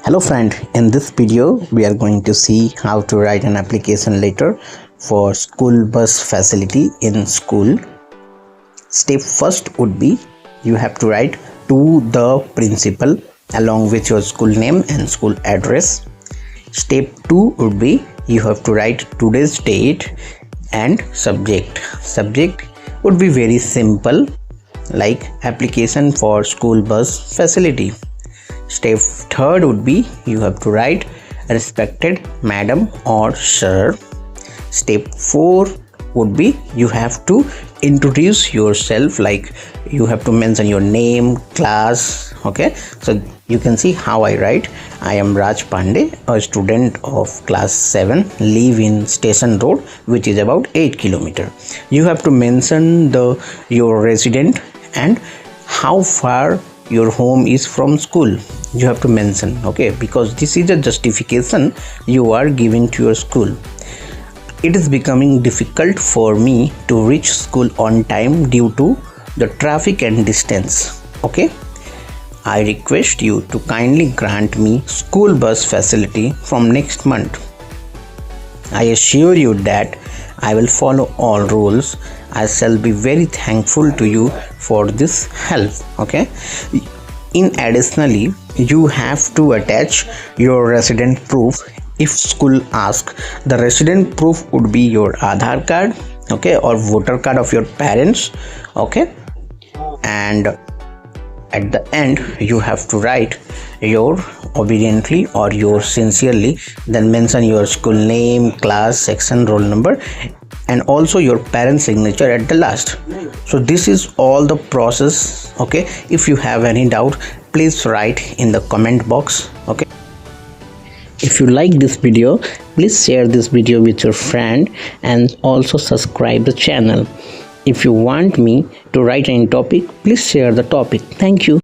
Hello friend, in this video we are going to see how to write an application letter for school bus facility in school. Step first would be you have to write to the principal along with your school name and school address. Step 2 would be you have to write today's date and subject. Subject would be very simple like application for school bus facility. Step 3rd would be you have to write respected madam or sir. Step 4 would be you have to introduce yourself, like you have to mention your name, class. Okay, so you can see how I write. I am Raj Pandey, a student of class 7, live in Station Road, which is about 8 km. You have to mention your resident and how far your home is from school. You have to mention, okay, because this is a justification you are giving to your school. It is becoming difficult for me to reach school on time due to the traffic and distance. Okay, I request you to kindly grant me school bus facility from next month. I assure you that I will follow all rules. I shall be very thankful to you for this help. Okay, additionally you have to attach your resident proof. If school asks, the resident proof would be your Aadhaar card, okay, or voter card of your parents, okay, and at the end you have to write your obediently or your sincerely, then mention your school name, class, section, roll number, and also your parent signature at the last. So this is all the process. Okay, if you have any doubt, please write in the comment box. Okay, if you like this video, please share this video with your friend and also subscribe the channel. If you want me to write any topic, please share the topic. Thank you.